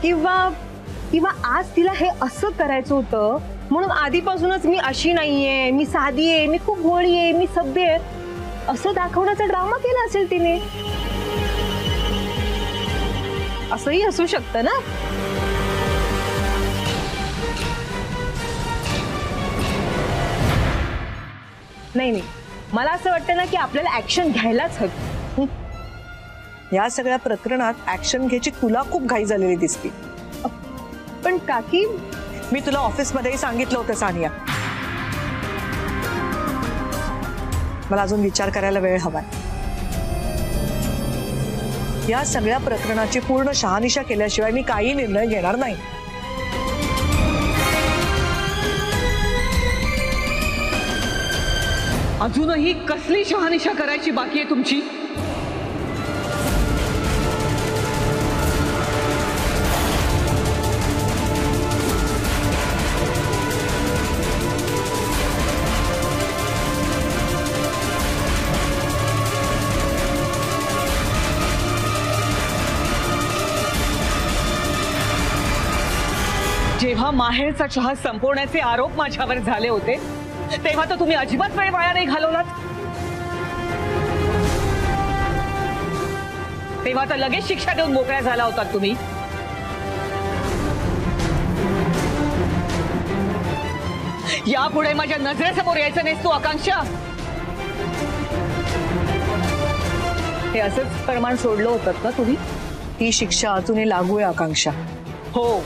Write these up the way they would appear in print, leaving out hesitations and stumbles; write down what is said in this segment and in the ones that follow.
किंवा किंवा आज तिला हे असं करायचं होतं म्हणून आधीपासूनच मी अशी नाहीये, मी साधी आहे, मी खूप भोळी आहे, मी सभ्य आहे असं दाखवण्याचा ड्रामा केला असेल तिने. असंही असू शकतं ना. नाही नाही, मला असं वाटतं ना की आपल्याला ऍक्शन घ्यायलाच हवी. या सगळ्या प्रकरणात ऍक्शन घ्यायची तुला खूप घाई झालेली दिसती. पण काकी, मी तुला ऑफिसमध्येही सांगितलं होतं सानिया, मला अजून विचार करायला वेळ हवाय. या सगळ्या प्रकरणाची पूर्ण शहानिशा केल्याशिवाय मी काही निर्णय घेणार नाही. अजूनही कसली शहानिशा करायची बाकी आहे तुमची? जेव्हा माहेरचा चहा संपवण्याचे आरोप माझ्यावर झाले होते तेव्हा तर तुम्ही अजिबात वेळ वाया नाही घालवलात. तेव्हा तर लगेच शिक्षा देऊन मोकळ्या झाला होता तुम्ही. यापुढे माझ्या नजरेसमोर यायचं नाहीस तू आकांक्षा. हे असंच प्रमाण सोडलं होतं का तुम्ही? ती शिक्षा अजूनही लागू आहे आकांक्षा. हो,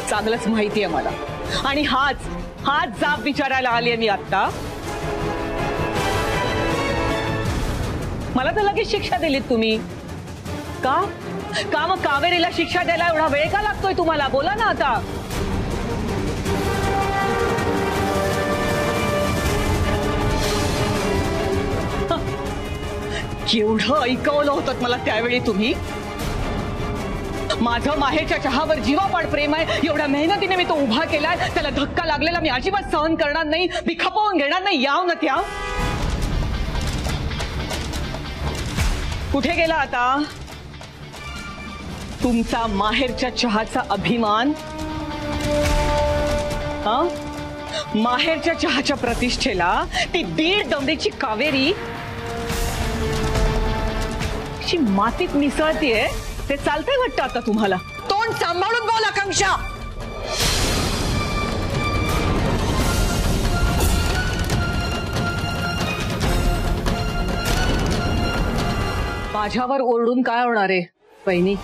चांगलंच माहिती आहे मला. आणि हाच जाब विचारायला आली आहे मी आता. मला तर लगेच शिक्षा दिलीत तुम्ही. का मग कावेरीला शिक्षा द्यायला एवढा वेळ का लागतोय तुम्हाला? बोला ना आता. केवढं ऐकवलं होतं मला त्यावेळी तुम्ही. माझं माहेरच्या चहावर जीवापाड प्रेम आहे, एवढ्या मेहनतीने मी तो उभा केलाय, त्याला धक्का लागलेला मी अजिबात सहन करणार नाही, मी खपवून घेणार नाही. याव ना त्या. कुठे गेला आता तुमचा माहेरच्या चहाचा अभिमान? माहेरच्या चहाच्या प्रतिष्ठेला ती 1.5 दमडीची कावेरी मातीत मिसळतीये. ते चालतंय वाटतं आता तुम्हाला? तोंड सांभाळून बोल आकांक्षा. माझ्यावर ओरडून काय होणार आहे बहिणी?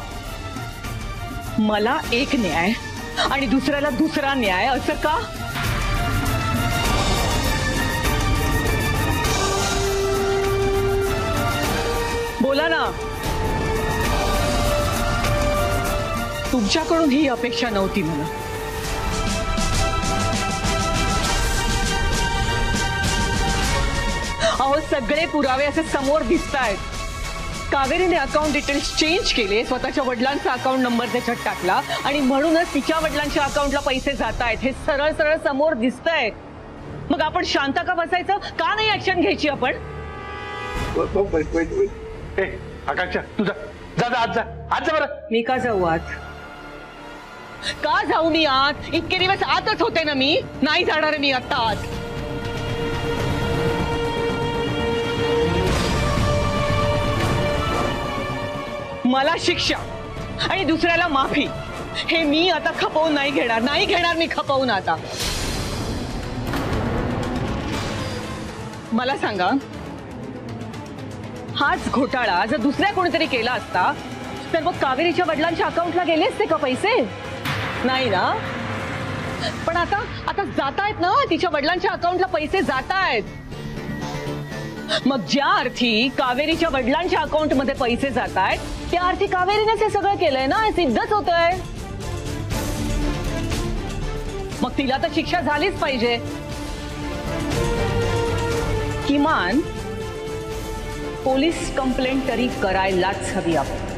मला एक न्याय आणि दुसऱ्याला दुसरा न्याय असं का? बोला ना. तुमच्याकडून ही अपेक्षा नव्हती मला. अहो, सगळे पुरावे असे समोर दिसतायत. कावेरीने अकाउंट डिटेल्स चेंज केले, स्वतःच्या वडिलांचा अकाउंट नंबर त्याच्यात टाकला आणि म्हणूनच तिच्या वडिलांच्या अकाउंटला पैसे जात आहेत. हे सरळ सरळ समोर दिसतंय. मग आपण शांत का बसायचं? का नाही ऍक्शन घ्यायची आपण? आकांक्षा, तू जा आज जा बरं. मी का जाऊ आत? का जाऊ मी आत? इतके दिवस आतच होते ना मी. नाही जाणार मी आता आत. मला शिक्षा आणि दुसऱ्याला माफी, हे मी आता खपवून नाही घेणार मी खपवून. आता मला सांगा, हाच घोटाळा जर दुसऱ्या कोणीतरी केला असता तर मग कावेरीच्या वडिलांच्या अकाउंटला गेले असते का पैसे? नाही ना. पण आता जातायत ना, तिच्या वडिलांच्या अकाउंटला पैसे जातायत. मग ज्या अर्थी कावेरीच्या वडिलांच्या अकाउंट मध्ये पैसे जातायत त्या अर्थी कावेरीनेच हे सगळं केलंय ना. सिद्धच होतंय. मग तिला तर शिक्षा झालीच पाहिजे. किमान पोलीस कंप्लेंट तरी करायलाच हवी आपण.